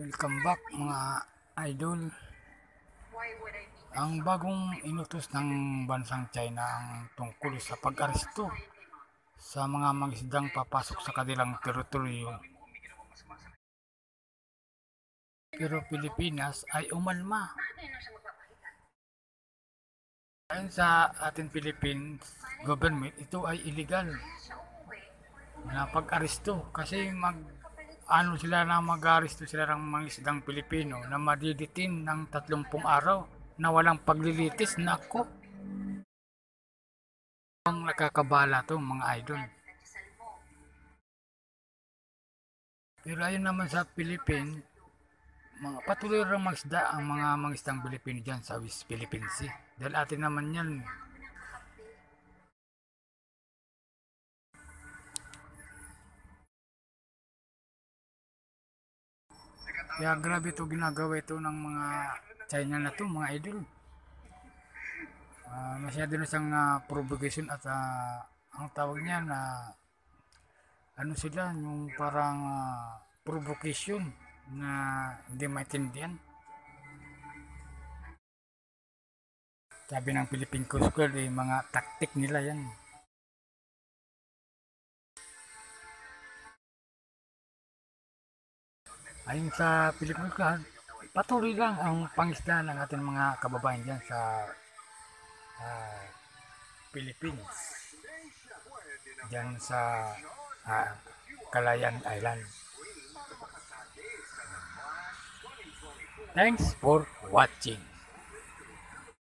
Welcome back mga idol. Ang bagong inutos ng bansang China ang tungkol sa pag-aresto sa mga mangisdang papasok sa kanilang teritoryo. Pero Pilipinas ay umalma. Ayon sa ating Philippine government, ito ay illegal na pag-aresto kasi mag-aresto sila ng mga isdang Pilipino na madiditin ng 30 araw na walang paglilitis. Nako, ang nakakabala to mga idol. Pero ayun naman sa Philippines, patuloy rin magsda ang mga mangisdang Pilipino dyan sa West Philippine Sea. Dahil atin naman yan. Kaya grabe ito ginagawa ito ng mga China na to mga idol. Masyado na siyang provocation at ang tawag niya na ano sila, yung parang provocation na hindi maintindihan. Sabi ng Philippine Coast Guard, mga taktik nila yan. Ayon sa Philippine Coast Guard, patuloy lang ang pangisda ng ating mga kababayan dyan sa Philippines, dyan sa Calayan Island. Thanks for watching.